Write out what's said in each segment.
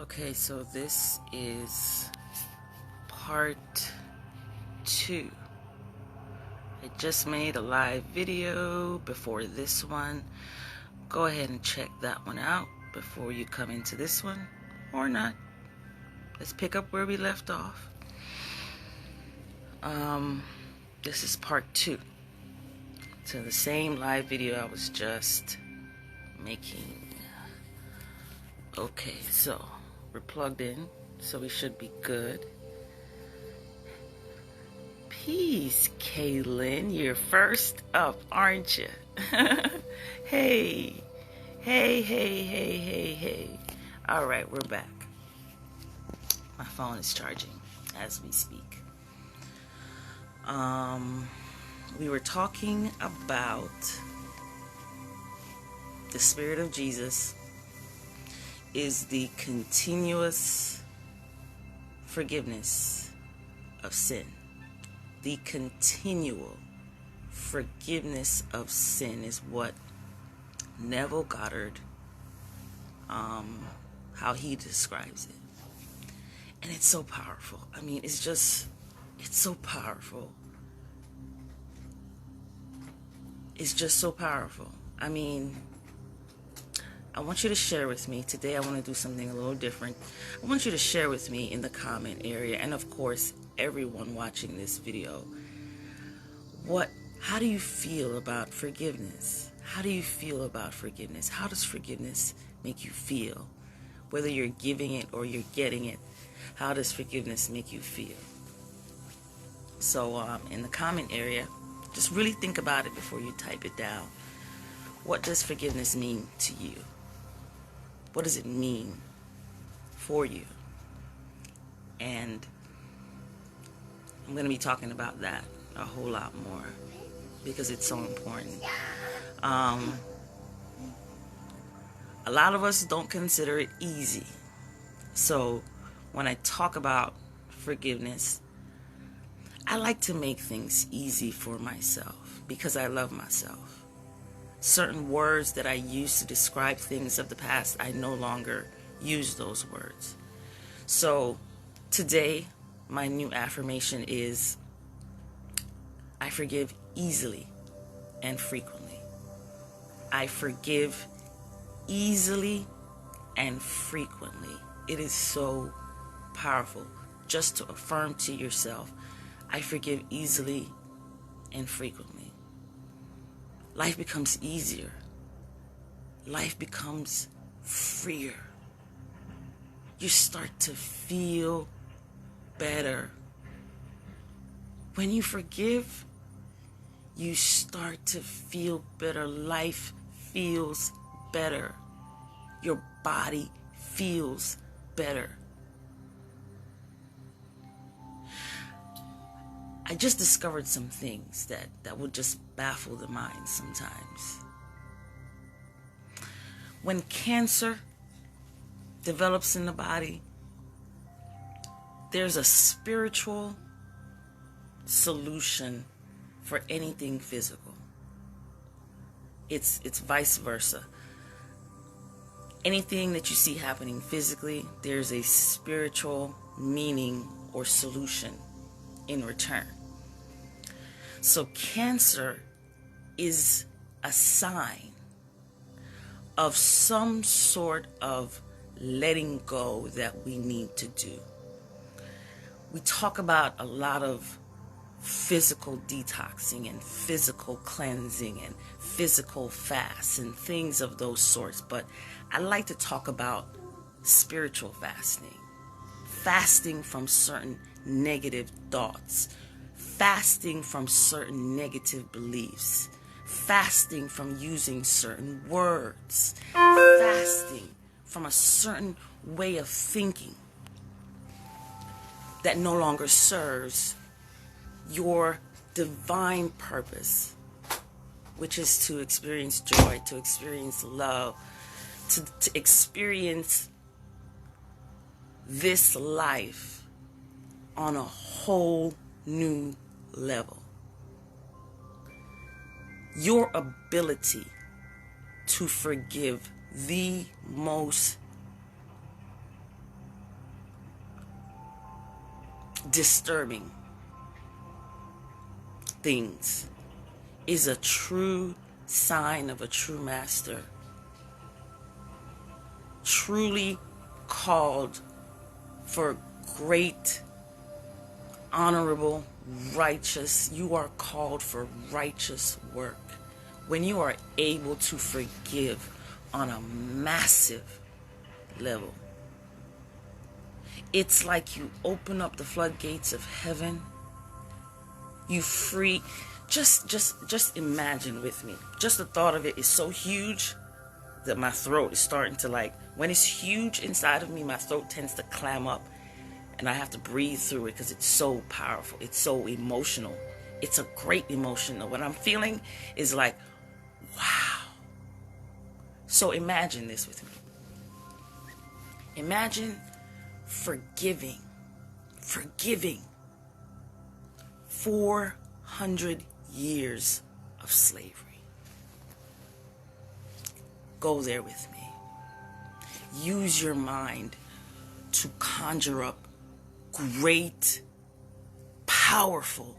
Okay, so this is part 2. I just made a live video before this one. Go ahead and check that one out before you come into this one, or not. Let's pick up where we left off. This is part 2 to the same live video I was just making. Okay, so we're plugged in, so we should be good. Peace, Kaylin. You're first up, aren't you? Hey. All right, we're back. My phone is charging as we speak. We were talking about the Spirit of Jesus is the continuous forgiveness of sin. The continual forgiveness of sin is what Neville Goddard, how he describes it. And it's so powerful. I mean, it's so powerful. It's just so powerful. I mean, I want you to share with me. Today I want to do something a little different. I want you to share with me in the comment area, and of course, everyone watching this video, how do you feel about forgiveness? How do you feel about forgiveness? How does forgiveness make you feel? Whether you're giving it or you're getting it, how does forgiveness make you feel? So in the comment area, just really think about it before you type it down. What does forgiveness mean to you? What does it mean for you? And I'm going to be talking about that a whole lot more because it's so important. A lot of us don't consider it easy. So when I talk about forgiveness, I like to make things easy for myself because I love myself. Certain words that I used to describe things of the past, I no longer use those words. So today, my new affirmation is, I forgive easily and frequently. I forgive easily and frequently. It is so powerful just to affirm to yourself, I forgive easily and frequently. Life becomes easier. Life becomes freer. You start to feel better. When you forgive, you start to feel better. Life feels better. Your body feels better. I just discovered some things that would just baffle the mind sometimes. When cancer develops in the body, there's a spiritual solution for anything physical. It's vice versa. Anything that you see happening physically, there's a spiritual meaning or solution in return. So cancer is a sign of some sort of letting go that we need to do. We talk about a lot of physical detoxing and physical cleansing and physical fasts and things of those sorts, but I like to talk about spiritual fasting. Fasting from certain negative thoughts, fasting from certain negative beliefs, fasting from using certain words, fasting from a certain way of thinking that no longer serves your divine purpose, which is to experience joy, to experience love, to experience this life on a whole new level. Your ability to forgive the most disturbing things is a true sign of a true master. Truly called for great, honorable, righteous. You are called for righteous work. When you are able to forgive on a massive level, it's like you open up the floodgates of heaven. You free. Just imagine with me. Just the thought of it is so huge that my throat is starting to, like, when it's huge inside of me, my throat tends to clam up and I have to breathe through it because it's so powerful. It's so emotional. It's a great emotion. What I'm feeling is like, wow. So imagine this with me. Imagine forgiving 400 years of slavery. Go there with me. Use your mind to conjure up great, powerful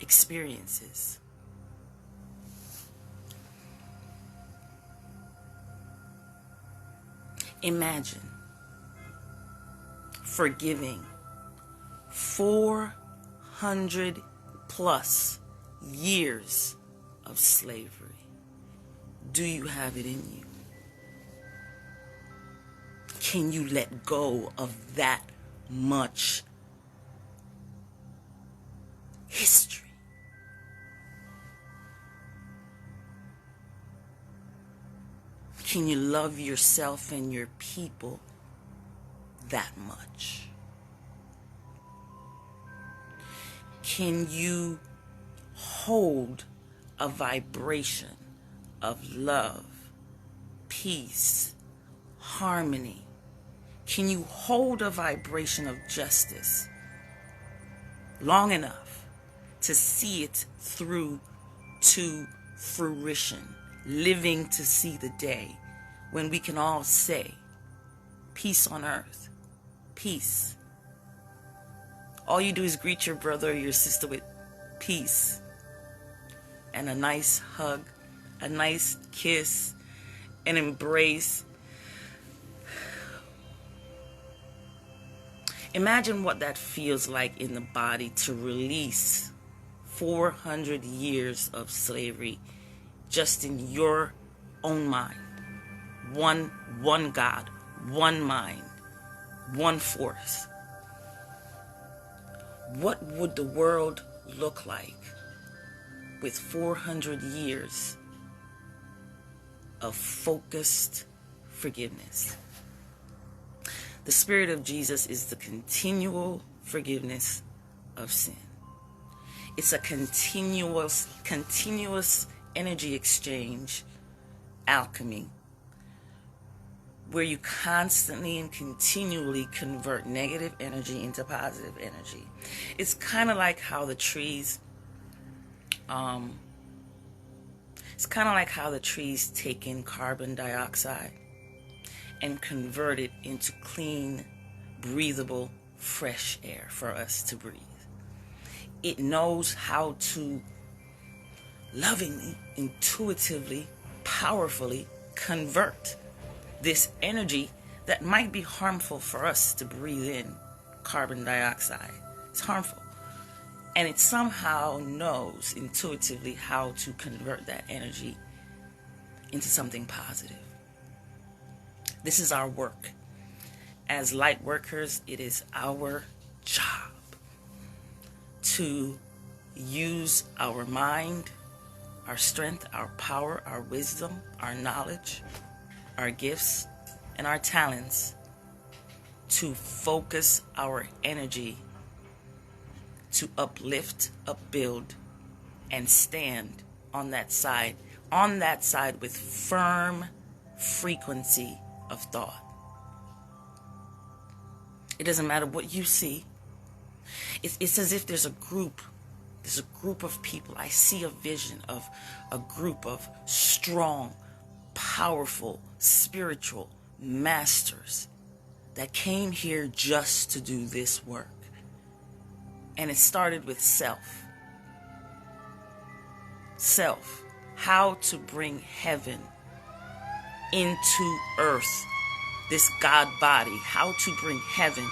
experiences. Imagine forgiving 400 plus years of slavery. Do you have it in you? Can you let go of that much history? Can you love yourself and your people that much? Can you hold a vibration of love, peace, harmony? Can you hold a vibration of justice long enough to see it through to fruition, living to see the day when we can all say, peace on earth, peace. All you do is greet your brother or your sister with peace and a nice hug, a nice kiss, an embrace. Imagine what that feels like in the body to release 400 years of slavery just in your own mind. One God, one mind, one force. What would the world look like with 400 years of focused forgiveness? The Spirit of Jesus is the continual forgiveness of sin. It's a continuous energy exchange, alchemy, where you constantly and continually convert negative energy into positive energy. It's kind of like how the trees, take in carbon dioxide and convert it into clean, breathable, fresh air for us to breathe. It knows how to lovingly, intuitively, powerfully convert this energy that might be harmful for us to breathe in, carbon dioxide. It's harmful. And it somehow knows intuitively how to convert that energy into something positive. This is our work. As light workers, it is our job to use our mind, our strength, our power, our wisdom, our knowledge, our gifts, and our talents to focus our energy to uplift, upbuild, and stand on that side with firm frequency of thought. It doesn't matter what you see. It's as if there's a group of people. I see a vision of a group of strong, powerful, spiritual masters that came here just to do this work. And it started with self. Self. How to bring heaven into earth. This God body. How to bring heaven,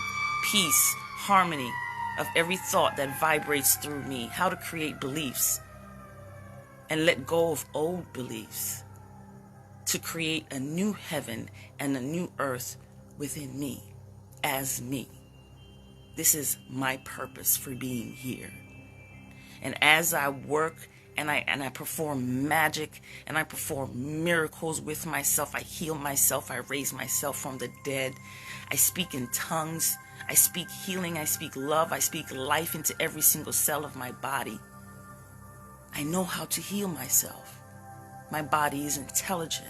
peace, harmony of every thought that vibrates through me. How to create beliefs and let go of old beliefs to create a new heaven and a new earth within me as me. This is my purpose for being here. And as I work and I perform magic and I perform miracles with myself, I heal myself, I raise myself from the dead, I speak in tongues, I speak healing, I speak love, I speak life into every single cell of my body. I know how to heal myself. My body is intelligent.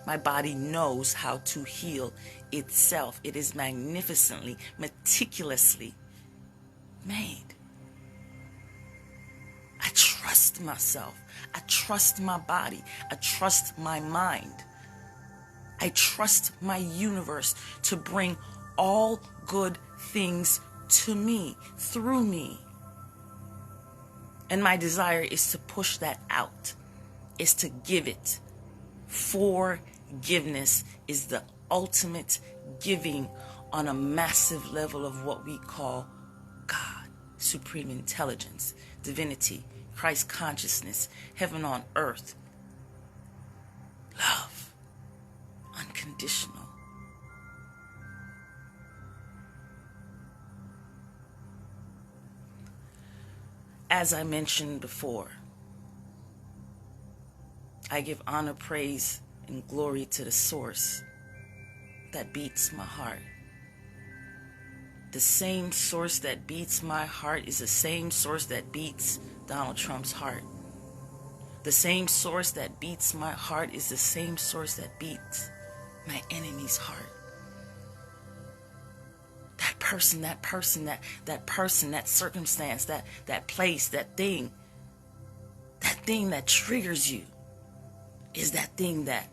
My body knows how to heal itself. It is magnificently, meticulously made. I trust myself. I trust my body. I trust my mind. I trust my universe to bring all good things to me, through me. And my desire is to push that out, is to give it. Forgiveness is the ultimate giving on a massive level of what we call God, supreme intelligence, divinity, Christ consciousness, heaven on earth, love, unconditional. As I mentioned before, I give honor, praise, and glory to the source that beats my heart. The same source that beats my heart is the same source that beats Donald Trump's heart. The same source that beats my heart is the same source that beats my enemy's heart. That person, that circumstance, that place, that thing that triggers you is that thing that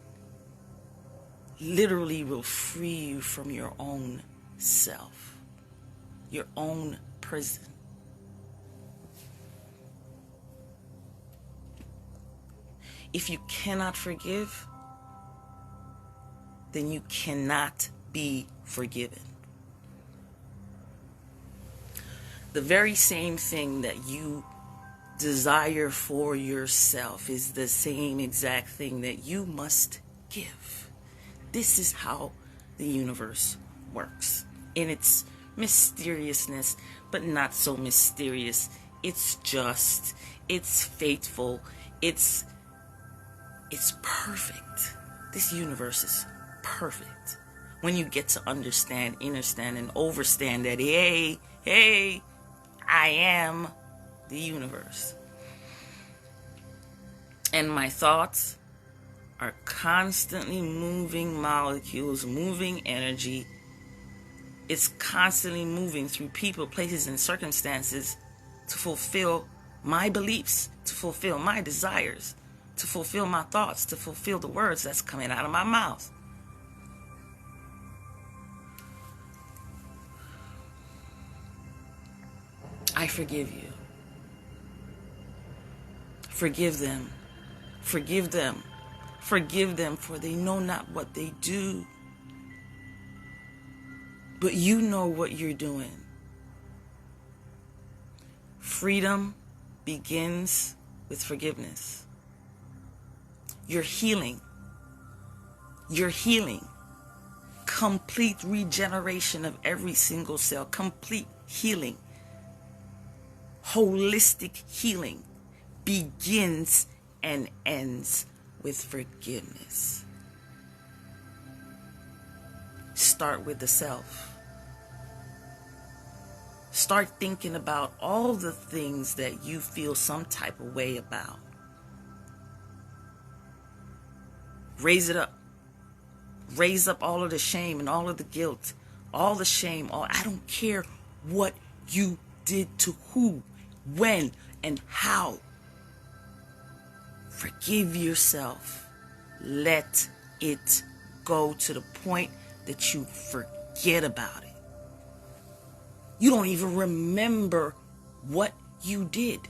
literally will free you from your own self, your own prison. If you cannot forgive, then you cannot be forgiven. The very same thing that you desire for yourself is the same exact thing that you must give. This is how the universe works. In its mysteriousness, but not so mysterious. It's just, it's faithful, it's perfect. This universe is perfect. When you get to understand, understand, and overstand that, hey, I am the universe. And my thoughts are constantly moving molecules, moving energy. It's constantly moving through people, places, and circumstances to fulfill my beliefs, to fulfill my desires, to fulfill my thoughts, to fulfill the words that's coming out of my mouth. I forgive you. Forgive them. Forgive them. Forgive them, for they know not what they do. But you know what you're doing. Freedom begins with forgiveness. You're healing. You're healing. Complete regeneration of every single cell. Complete healing. Holistic healing begins and ends with forgiveness. Start with the self. Start thinking about all the things that you feel some type of way about. Raise it up. Raise up all of the shame and all of the guilt, all the shame. I don't care what you did to who, when, and how. Forgive yourself. Let it go to the point that you forget forget about it. You don't even remember what you did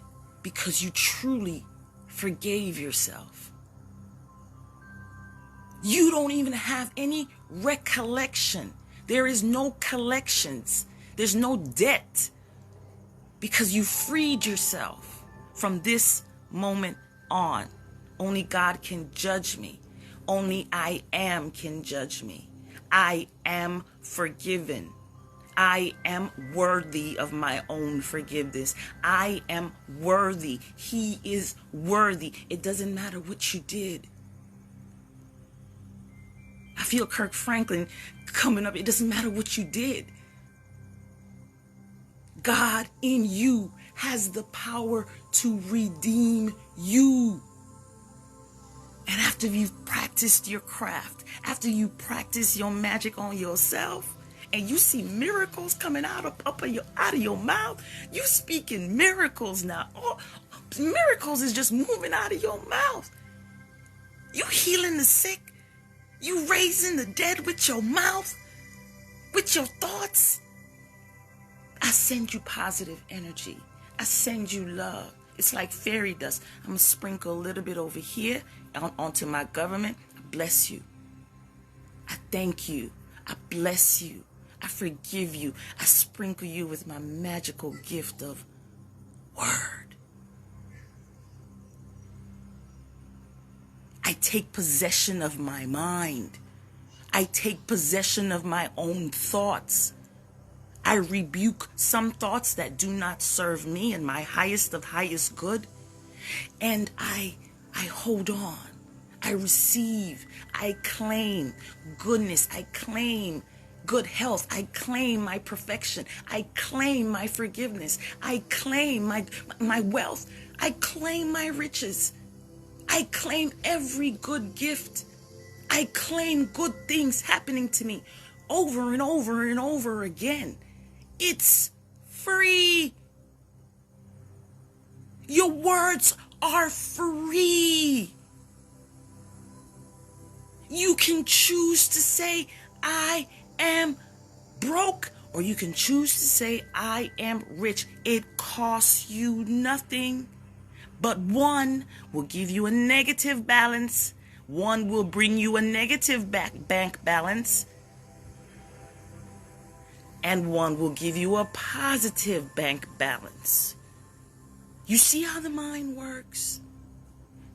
because you truly forgave yourself. You don't even have any recollection. There is no collections. There's no debt because you freed yourself from this moment on. Only God can judge me. Only I am can judge me. I am forgiven. I am worthy of my own forgiveness. I am worthy. He is worthy. It doesn't matter what you did. I feel Kirk Franklin coming up. It doesn't matter what you did. God in you has the power to redeem you. And after you've practiced your craft, after you practice your magic on yourself, and you see miracles coming out of your mouth, you speaking miracles now. Oh, miracles is just moving out of your mouth. You healing the sick. You raising the dead with your mouth, with your thoughts. I send you positive energy. I send you love. It's like fairy dust. I'm going to sprinkle a little bit over here onto my government. I bless you. I thank you. I bless you. I forgive you. I sprinkle you with my magical gift of word. I take possession of my mind. I take possession of my own thoughts. I rebuke some thoughts that do not serve me and my highest of highest good. And I hold on. I receive. I claim goodness. I claim good health. I claim my perfection. I claim my forgiveness. I claim my wealth. I claim my riches. I claim every good gift. I claim good things happening to me over and over and over again. It's free. Your words are free. You can choose to say, I am broke, or you can choose to say, I am rich. It costs you nothing. But one will give you a negative balance. One will bring you a negative bank balance. And one will give you a positive bank balance. You see how the mind works?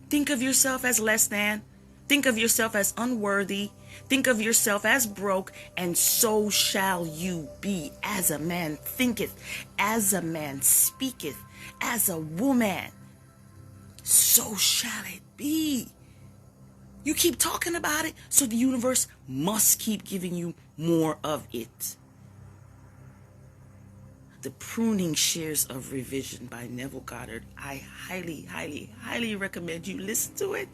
Think of yourself as less than. Think of yourself as unworthy. Think of yourself as broke. And so shall you be. As a man thinketh, as a man speaketh, as a woman, so shall it be. You keep talking about it, so the universe must keep giving you more of it. The Pruning Shares of Revision by Neville Goddard. I highly, highly, highly recommend you listen to it.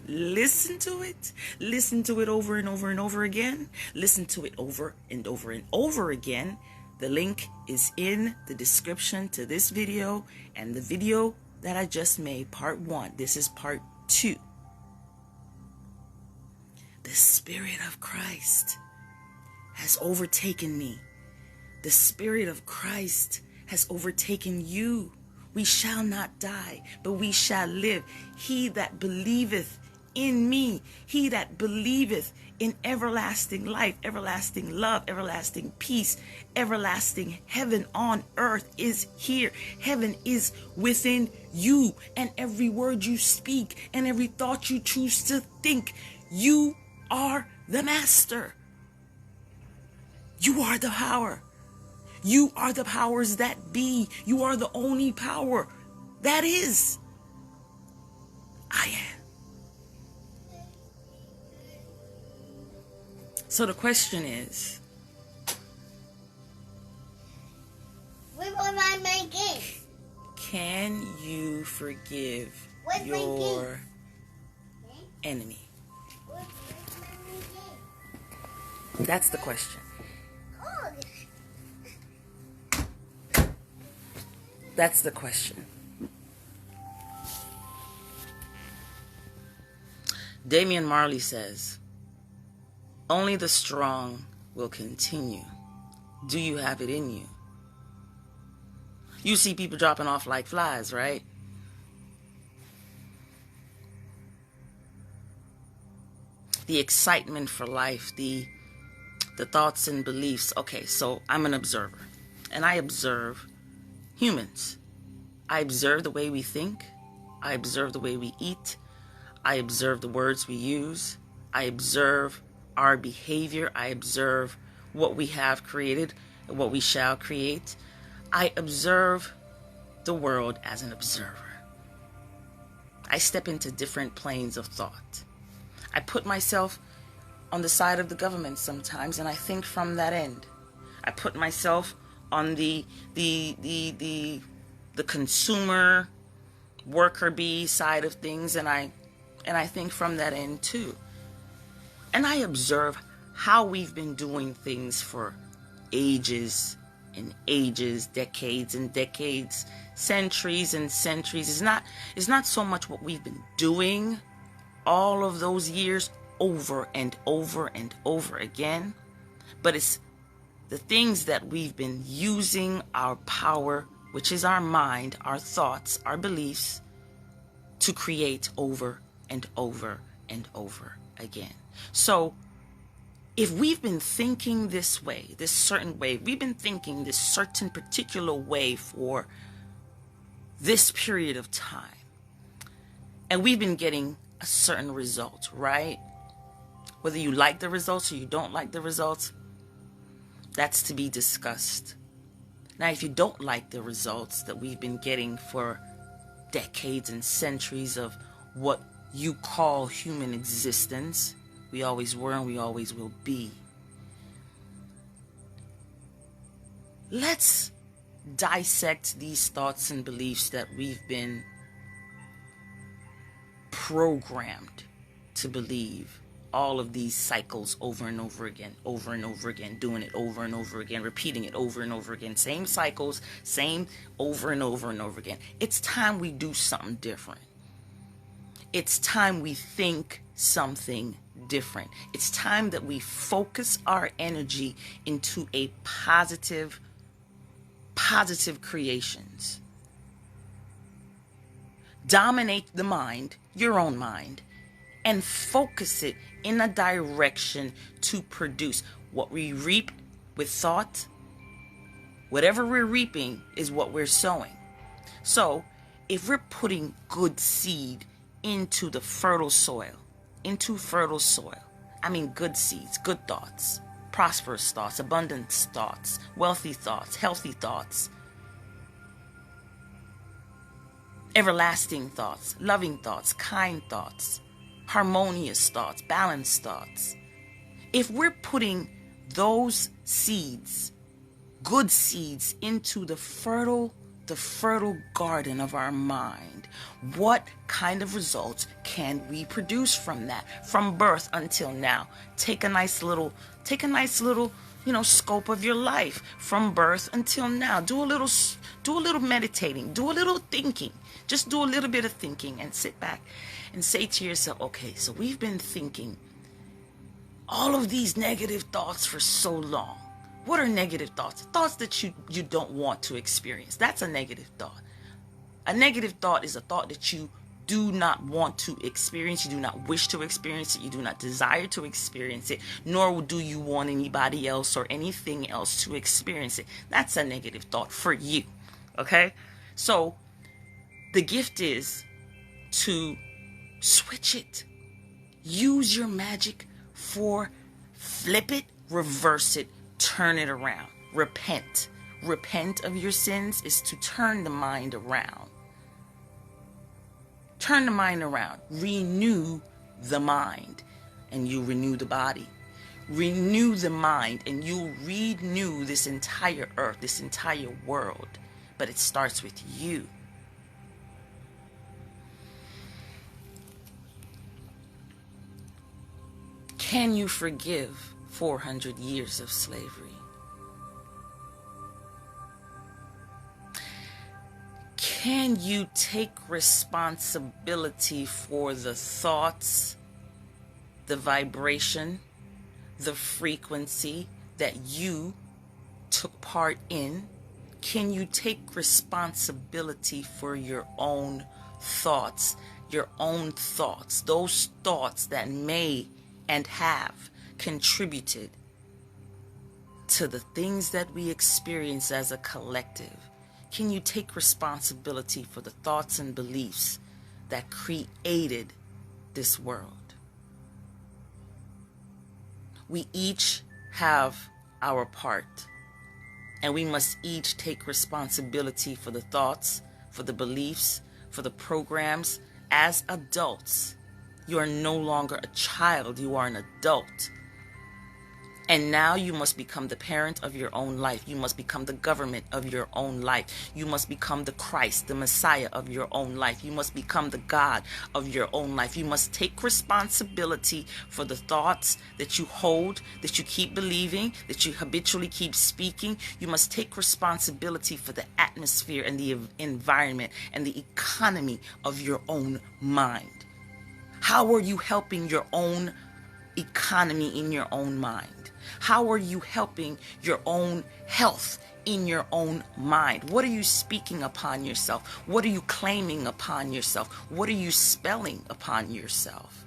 Listen to it. Listen to it over and over and over again. Listen to it over and over and over again. The link is in the description to this video and the video that I just made, part 1. This is part 2. The Spirit of Christ has overtaken me. The Spirit of Christ has overtaken you. We shall not die, but we shall live. He that believeth in me, he that believeth in everlasting life, everlasting love, everlasting peace, everlasting heaven on earth is here. Heaven is within you, and every word you speak and every thought you choose to think, you are the master. You are the power. You are the powers that be. You are the only power that is. I am. So the question is, what was I making? Can you forgive your enemy? That's the question. That's the question. Damian Marley says, only the strong will continue. Do you have it in you? You see people dropping off like flies, right? The excitement for life, the thoughts and beliefs. Okay, so I'm an observer, and I observe humans. I observe the way we think. I observe the way we eat. I observe the words we use. I observe our behavior. I observe what we have created and what we shall create. I observe the world as an observer. I step into different planes of thought. I put myself on the side of the government sometimes, and I think from that end. I put myself on the consumer worker bee side of things, and I think from that end too. And I observe how we've been doing things for ages and ages, decades and decades, centuries and centuries. It's not so much what we've been doing all of those years over and over and over again, but it's the things that we've been using our power, which is our mind, our thoughts, our beliefs, to create over and over and over again. So if we've been thinking this way, this certain way, we've been thinking this certain particular way for this period of time, and we've been getting a certain result, right? Whether you like the results or you don't like the results, that's to be discussed. Now, if you don't like the results that we've been getting for decades and centuries of what you call human existence, we always were and we always will be, let's dissect these thoughts and beliefs that we've been programmed to believe. All of these cycles over and over again, doing it over and over again, repeating it over and over again, same cycles, same over and over and over again. It's time we do something different. It's time we think something different. It's time that we focus our energy into a positive creations. Dominate the mind, your own mind, and focus it in a direction to produce what we reap with thought. Whatever we're reaping is what we're sowing. So if we're putting good seed into the fertile soil, I mean good seeds, good thoughts, prosperous thoughts, abundance thoughts, wealthy thoughts, healthy thoughts, everlasting thoughts, loving thoughts, kind thoughts, harmonious thoughts, balanced thoughts. If we're putting those seeds, good seeds, into the fertile garden of our mind, what kind of results can we produce from that? From birth until now. Take a nice little, scope of your life from birth until now. Do a little meditating, do a little thinking. Just do a little bit of thinking and sit back and say to yourself, okay, so we've been thinking all of these negative thoughts for so long. What are negative thoughts? Thoughts that you don't want to experience. That's a negative thought. A negative thought is a thought that you do not want to experience. You do not wish to experience it. You do not desire to experience it. Nor do you want anybody else or anything else to experience it. That's a negative thought for you. Okay? So the gift is to switch it. Use your magic for flip it, reverse it, turn it around. Repent. Repent of your sins is to turn the mind around. Turn the mind around. Renew the mind and you renew the body. Renew the mind and you renew this entire earth, this entire world. But it starts with you. Can you forgive 400 years of slavery? Can you take responsibility for the thoughts, the vibration, the frequency, that you took part in? Can you take responsibility for your own thoughts? Your own thoughts, those thoughts that may and have contributed to the things that we experience as a collective. Can you take responsibility for the thoughts and beliefs that created this world? We each have our part, and we must each take responsibility for the thoughts, for the beliefs, for the programs. As adults, you are no longer a child, you are an adult. And now you must become the parent of your own life. You must become the government of your own life. You must become the Christ, the Messiah of your own life. You must become the God of your own life. You must take responsibility for the thoughts that you hold, that you keep believing, that you habitually keep speaking. You must take responsibility for the atmosphere and the environment and the economy of your own mind. How are you helping your own economy in your own mind? How are you helping your own health in your own mind? What are you speaking upon yourself? What are you claiming upon yourself? What are you spelling upon yourself?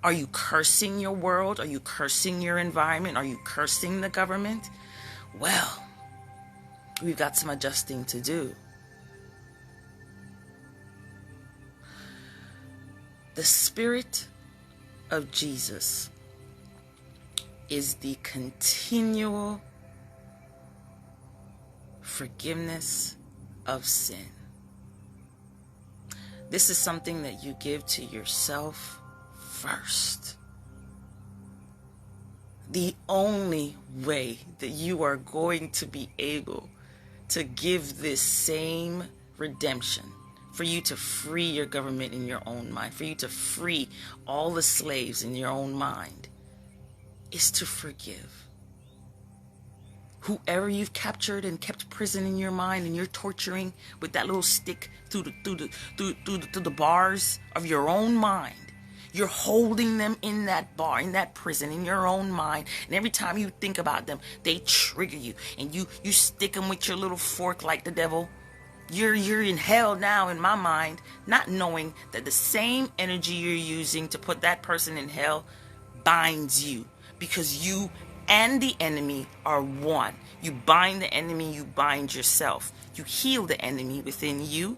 Are you cursing your world? Are you cursing your environment? Are you cursing the government? Well, we've got some adjusting to do. The Spirit of Jesus is the continual forgiveness of sin. This is something that you give to yourself first. The only way that you are going to be able to give this same redemption, for you to free your government in your own mind, for you to free all the slaves in your own mind, is to forgive. Whoever you've captured and kept prison in your mind, and you're torturing with that little stick through the bars of your own mind. You're holding them in that bar, in that prison, in your own mind. And every time you think about them, they trigger you. And you stick them with your little fork like the devil. You're in hell now in my mind, not knowing that the same energy you're using to put that person in hell binds you. Because you and the enemy are one. You bind the enemy, you bind yourself. You heal the enemy within you,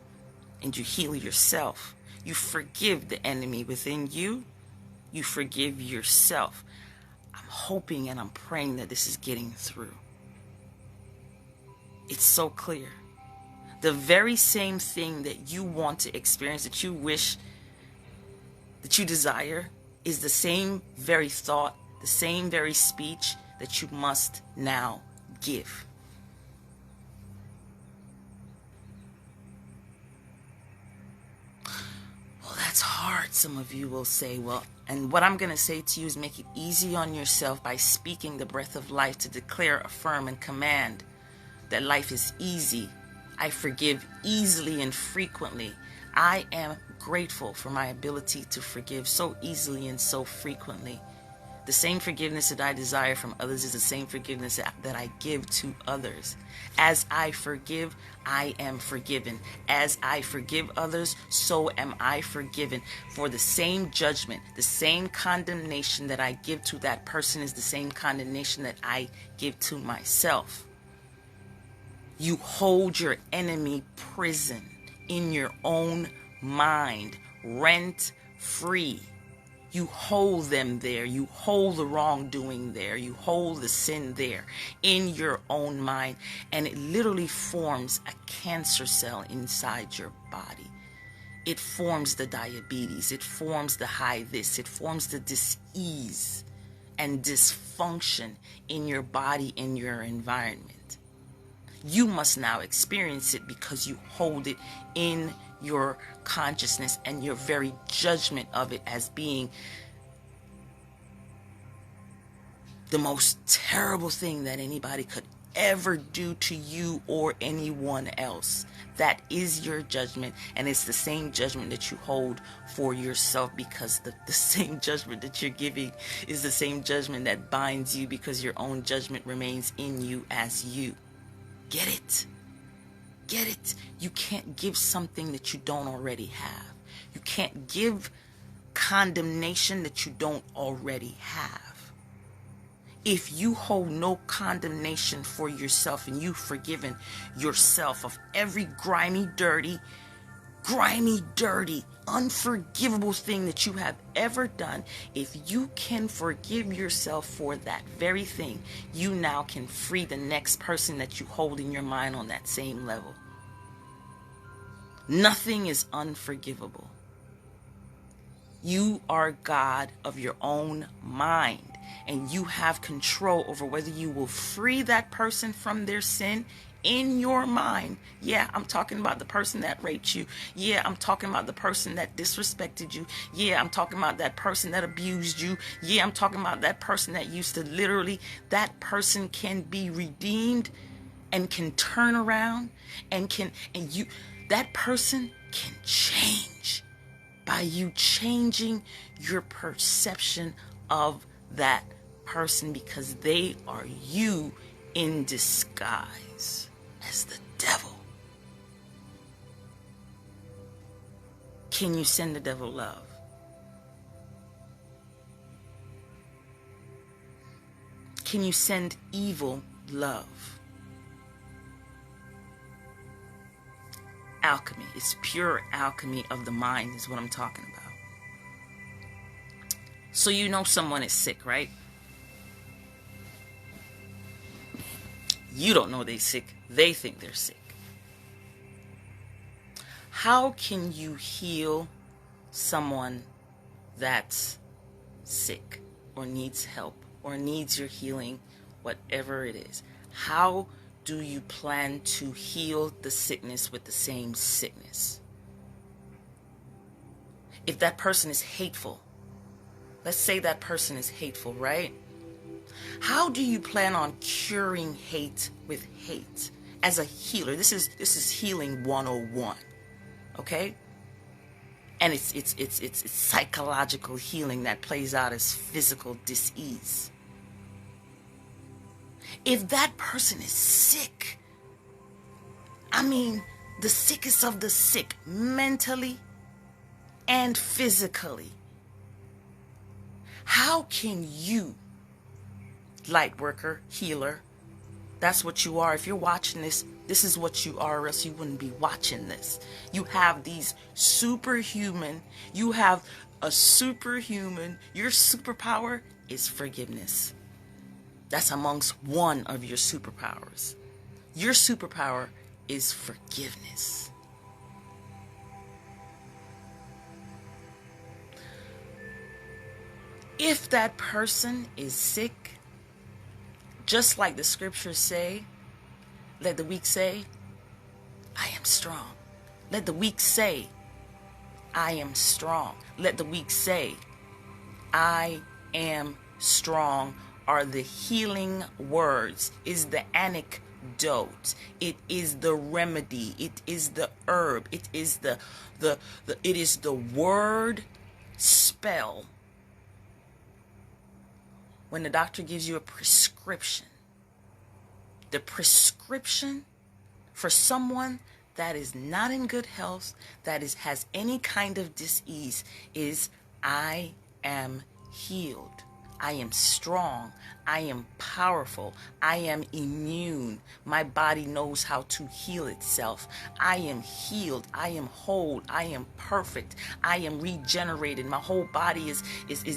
and you heal yourself. You forgive the enemy within you, you forgive yourself. I'm hoping and I'm praying that this is getting through. It's so clear. The very same thing that you want to experience, that you wish, that you desire, is the same very thought, the same very speech that you must now give. Well, that's hard, some of you will say. Well, and what I'm going to say to you is make it easy on yourself by speaking the breath of life to declare, affirm, and command that life is easy. I forgive easily and frequently. I am grateful for my ability to forgive so easily and so frequently. The same forgiveness that I desire from others is the same forgiveness that I give to others. As I forgive, I am forgiven. As I forgive others, so am I forgiven. For the same judgment, the same condemnation that I give to that person is the same condemnation that I give to myself. You hold your enemy prison in your own mind, rent free. You hold them there. You hold the wrongdoing there. You hold the sin there in your own mind. And it literally forms a cancer cell inside your body. It forms the diabetes. It forms the high this. It forms the dis-ease and dysfunction in your body, in your environment. You must now experience it because you hold it in your consciousness and your very judgment of it as being the most terrible thing that anybody could ever do to you or anyone else. That is your judgment, and it's the same judgment that you hold for yourself, because the same judgment that you're giving is the same judgment that binds you, because your own judgment remains in you as you. Get it? Get it? You can't give something that you don't already have. You can't give condemnation that you don't already have. If you hold no condemnation for yourself and you've forgiven yourself of every grimy, dirty, unforgivable thing that you have ever done, if you can forgive yourself for that very thing, you now can free the next person that you hold in your mind on that same level. Nothing is unforgivable. You are God of your own mind, and you have control over whether you will free that person from their sin in your mind. Yeah, I'm talking about the person that raped you. Yeah, I'm talking about the person that disrespected you. Yeah, I'm talking about that person that abused you. Yeah, I'm talking about that person that used to literally, that person can be redeemed and can turn around that person can change by you changing your perception of that person, because they are you in disguise as the devil. Can you send the devil love? Can you send evil love? Alchemy. It's pure alchemy of the mind is what I'm talking about. So you know someone is sick, right? You don't know they're sick. They think they're sick. How can you heal someone that's sick or needs help or needs your healing, whatever it is? How do you plan to heal the sickness with the same sickness? If that person is hateful, let's say that person is hateful, right? How do you plan on curing hate with hate as a healer? This is healing 101, okay? And it's psychological healing that plays out as physical dis-ease. If that person is sick, I mean, the sickest of the sick, mentally and physically, how can you, light worker, healer, that's what you are. If you're watching this, this is what you are, or else you wouldn't be watching this. You have these superhuman, you have a superhuman, your superpower is forgiveness. That's amongst one of your superpowers. Your superpower is forgiveness. If that person is sick, just like the scriptures say, let the weak say, I am strong. Let the weak say, I am strong. Let the weak say, I am strong, are the healing words, is the anecdote, it is the remedy, it is the herb, it is it is the word spell. When the doctor gives you a prescription, the prescription for someone that is not in good health, that has any kind of disease, is I am healed. I am strong. I am powerful. I am immune. My body knows how to heal itself. I am healed. I am whole. I am perfect. I am regenerated. My whole body is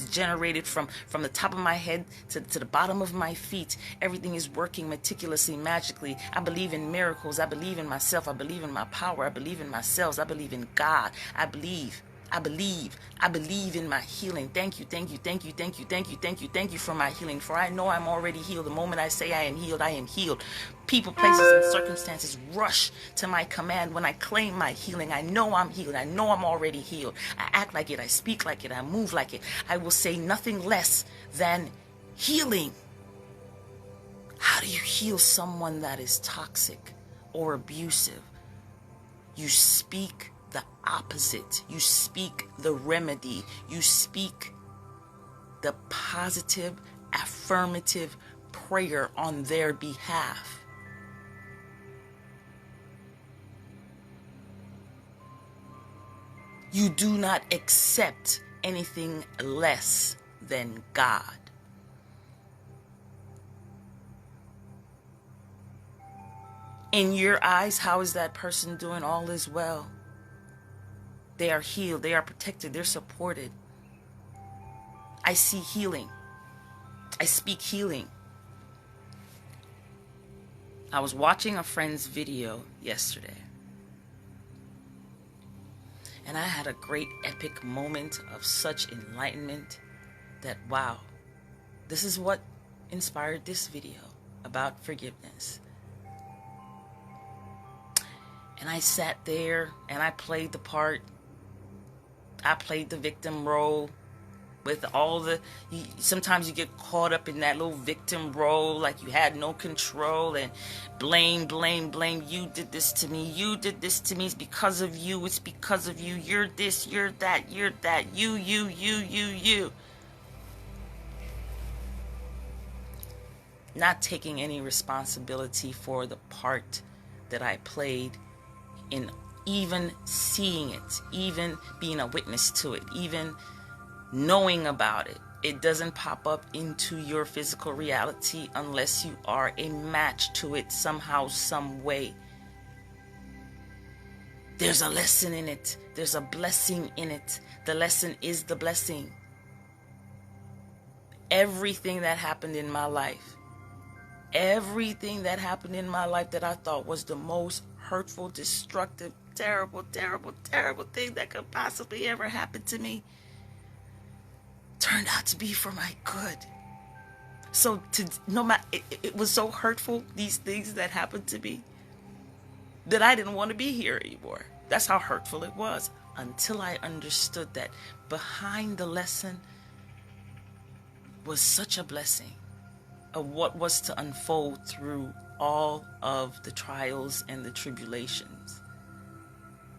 generated from the top of my head to the bottom of my feet. Everything is working meticulously, magically. I believe in miracles. I believe in myself. I believe in my power. I believe in myself. I believe in God. I believe in my healing. Thank you for my healing. For I know I'm already healed. The moment I say I am healed, I am healed. People, places, and circumstances rush to my command when I claim my healing. I know I'm healed. I know I'm already healed. I act like it. I speak like it. I move like it. I will say nothing less than healing. How do you heal someone that is toxic or abusive? You speak the opposite. You speak the remedy. You speak the positive, affirmative prayer on their behalf. You do not accept anything less than God. In your eyes, how is that person doing? All is well. They are healed. They are protected. They're supported. I see healing. I speak healing. I was watching a friend's video yesterday, and I had a great epic moment of such enlightenment that, wow, this is what inspired this video about forgiveness. And I sat there and I played the part. I played the victim role with all the, sometimes you get caught up in that little victim role, like you had no control, and blame. You did this to me. You did this to me. It's because of you. It's because of you. You're this, you're that, you. Not taking any responsibility for the part that I played in even seeing it, even being a witness to it, even knowing about it. It doesn't pop up into your physical reality unless you are a match to it somehow, some way. There's a lesson in it. There's a blessing in it. The lesson is the blessing. Everything that happened in my life, that I thought was the most hurtful, destructive, terrible thing that could possibly ever happen to me, turned out to be for my good. So no matter, it was so hurtful, these things that happened to me, that I didn't want to be here anymore. That's how hurtful it was, until I understood that behind the lesson was such a blessing of what was to unfold through all of the trials and the tribulations.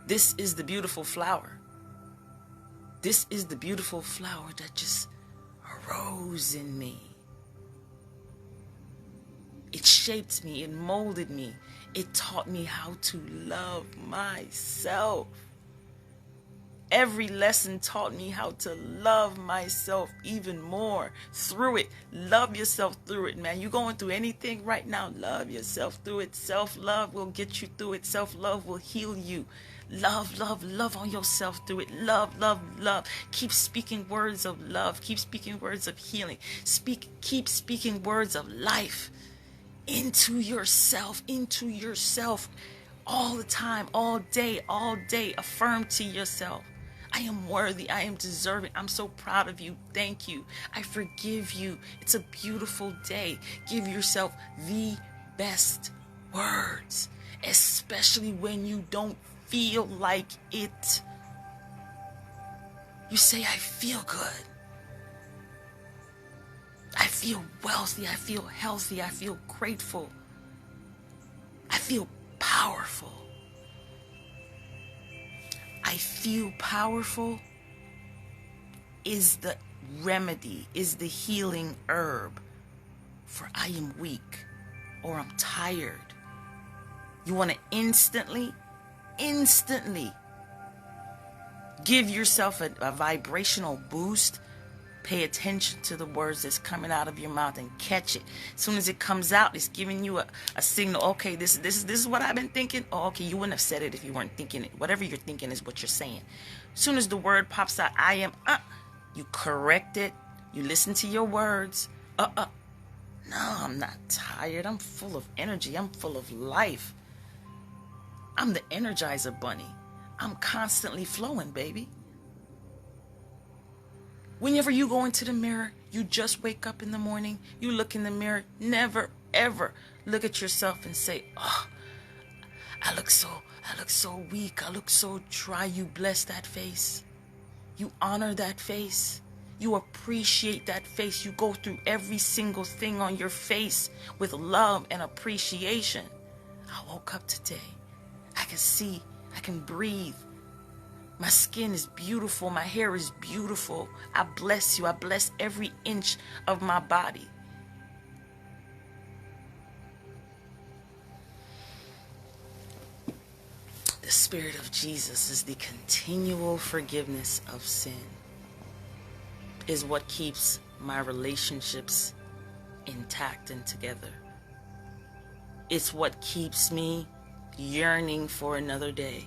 This is the beautiful flower. This is the beautiful flower that just arose in me. It shaped me. It molded me. It taught me how to love myself. Every lesson taught me how to love myself even more through it. Love yourself through it, man. You're going through anything right now, love yourself through it. Self-love will get you through it. Self-love will heal you. Love on yourself through it. Love. Keep speaking words of love. Keep speaking words of healing. Keep speaking words of life into yourself. All the time, all day. Affirm to yourself, I am worthy. I am deserving. I'm so proud of you. Thank you. I forgive you. It's a beautiful day. Give yourself the best words, especially when you don't feel like it. You say, I feel good. I feel wealthy. I feel healthy. I feel grateful. I feel powerful. I feel powerful is the remedy, is the healing herb for I am weak or I'm tired. You want to instantly give yourself a vibrational boost. Pay attention to the words that's coming out of your mouth and catch it. As soon as it comes out, it's giving you a signal. Okay, this is what I've been thinking. Oh, okay, you wouldn't have said it if you weren't thinking it. Whatever you're thinking is what you're saying. As soon as the word pops out, I am, you correct it. You listen to your words. No, I'm not tired. I'm full of energy. I'm full of life. I'm the Energizer Bunny. I'm constantly flowing, baby. Whenever you go into the mirror, you just wake up in the morning, you look in the mirror, never, ever look at yourself and say, oh, I look so weak. I look so dry. You bless that face. You honor that face. You appreciate that face. You go through every single thing on your face with love and appreciation. I woke up today. I can see. I can breathe. My skin is beautiful. My hair is beautiful. I bless you. I bless every inch of my body. The Spirit of Jesus is the continual forgiveness of sin. Is what keeps my relationships intact and together. It's what keeps me yearning for another day,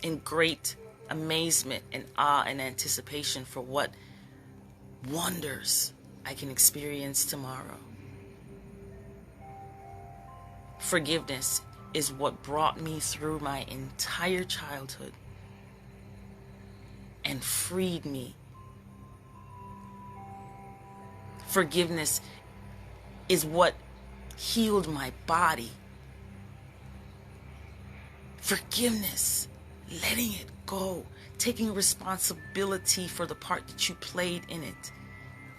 in great amazement and awe and anticipation for what wonders I can experience tomorrow. Forgiveness is what brought me through my entire childhood and freed me. Forgiveness is what healed my body. Forgiveness, letting it go, taking responsibility for the part that you played in it,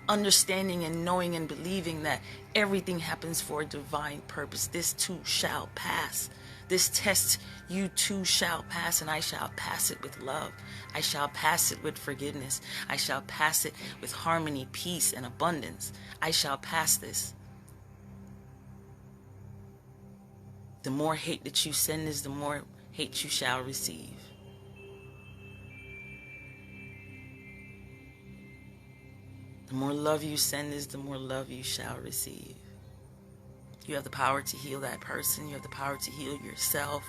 understanding and knowing and believing that everything happens for a divine purpose. This too shall pass. This test you too shall pass, and I shall pass it with love. I shall pass it with forgiveness. I shall pass it with harmony, peace, and abundance. I shall pass this. The more hate that you send is the more hate you shall receive. The more love you send is the more love you shall receive. You have the power to heal that person. You have the power to heal yourself.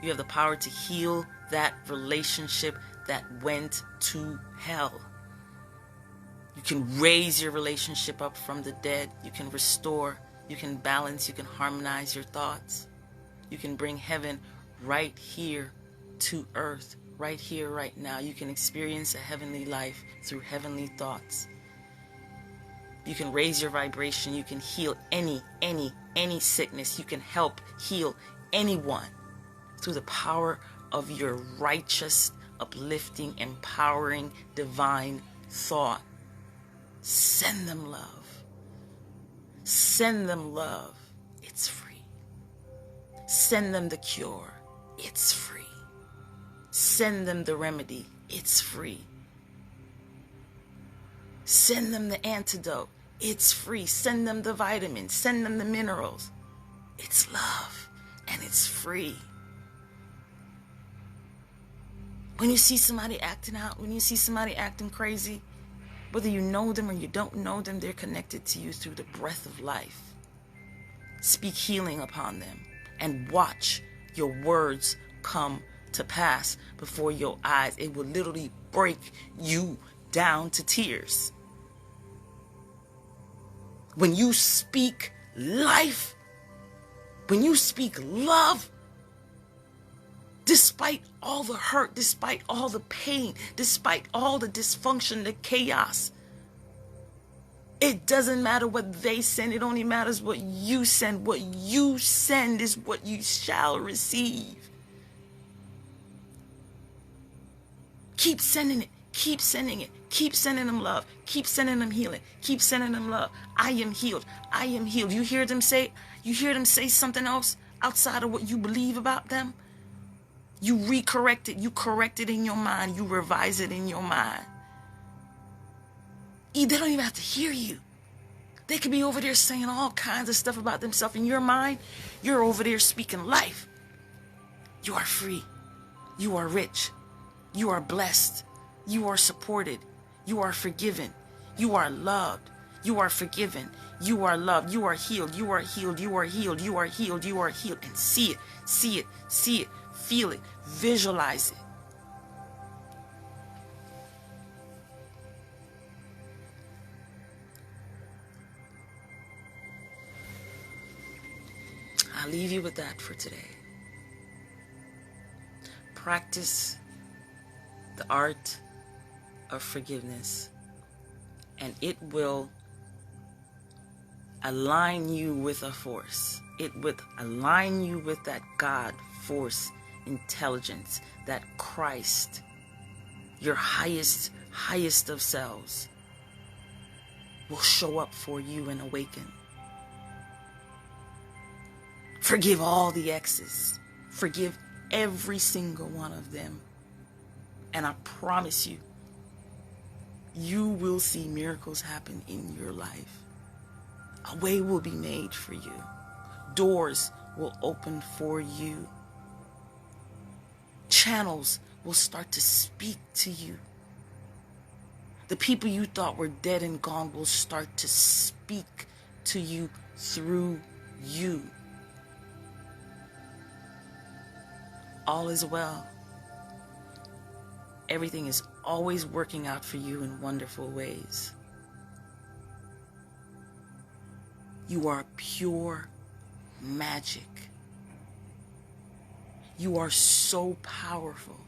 You have the power to heal that relationship that went to hell. You can raise your relationship up from the dead. You can restore. You can balance. You can harmonize your thoughts. You can bring heaven right here to earth, right here, right now. You can experience a heavenly life through heavenly thoughts. You can raise your vibration. You can heal any sickness. You can help heal anyone through the power of your righteous, uplifting, empowering, divine thought. Send them love. Send them love. It's free. Send them the cure. It's free. Send them the remedy. It's free. Send them the antidote. It's free. Send them the vitamins. Send them the minerals. It's love and it's free. When you see somebody acting out, when you see somebody acting crazy, whether you know them or you don't know them, they're connected to you through the breath of life. Speak healing upon them and watch your words come to pass before your eyes. It will literally break you down to tears. When you speak life, when you speak love, despite all the hurt, despite all the pain, despite all the dysfunction, the chaos, it doesn't matter what they send. It only matters what you send. What you send is what you shall receive. Keep sending it. Keep sending it. Keep sending them love. Keep sending them healing. Keep sending them love. I am healed. I am healed. You hear them say something else outside of what you believe about them? You recorrect it. You correct it in your mind. You revise it in your mind. They don't even have to hear you. They could be over there saying all kinds of stuff about themselves. In your mind, you're over there speaking life. You are free. You are rich. You are blessed. You are supported. You are forgiven. You are loved. You are forgiven. You are loved. You are healed. You are healed. You are healed. You are healed. You are healed. And see it. See it. See it. Feel it. Visualize it. I'll leave you with that for today. Practice the art of forgiveness, and it will align you with a force. It would align you with that God force, intelligence, that Christ, your highest highest of selves will show up for you and awaken. Forgive all the exes. Forgive every single one of them. And I promise you, you will see miracles happen in your life. A way will be made for you. Doors will open for you. Channels will start to speak to you. The people you thought were dead and gone will start to speak to you through you. All is well. Everything is always working out for you in wonderful ways. You are pure magic. You are so powerful.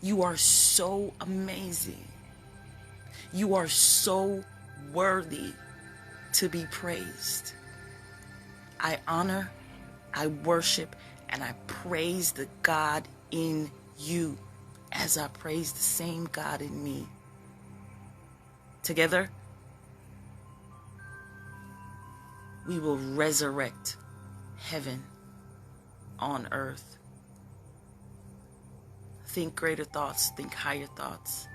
You are so amazing. You are so worthy to be praised. I honor, I worship, and I praise the God in you as I praise the same God in me. Together, we will resurrect heaven on earth. Think greater thoughts, think higher thoughts.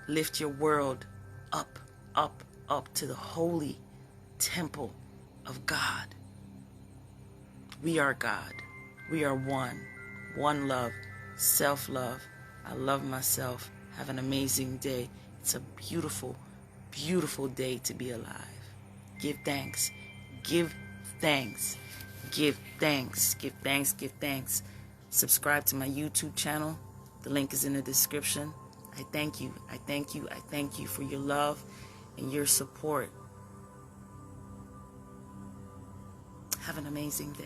Lift your world up, up, up to the holy temple of God. We are God. We are one. One love. Self-love. I love myself. Have an amazing day. It's a beautiful, beautiful day to be alive. Give thanks. Give thanks. Give thanks. Give thanks. Give thanks. Subscribe to my YouTube channel. The link is in the description. I thank you. I thank you. I thank you for your love and your support. Have an amazing day.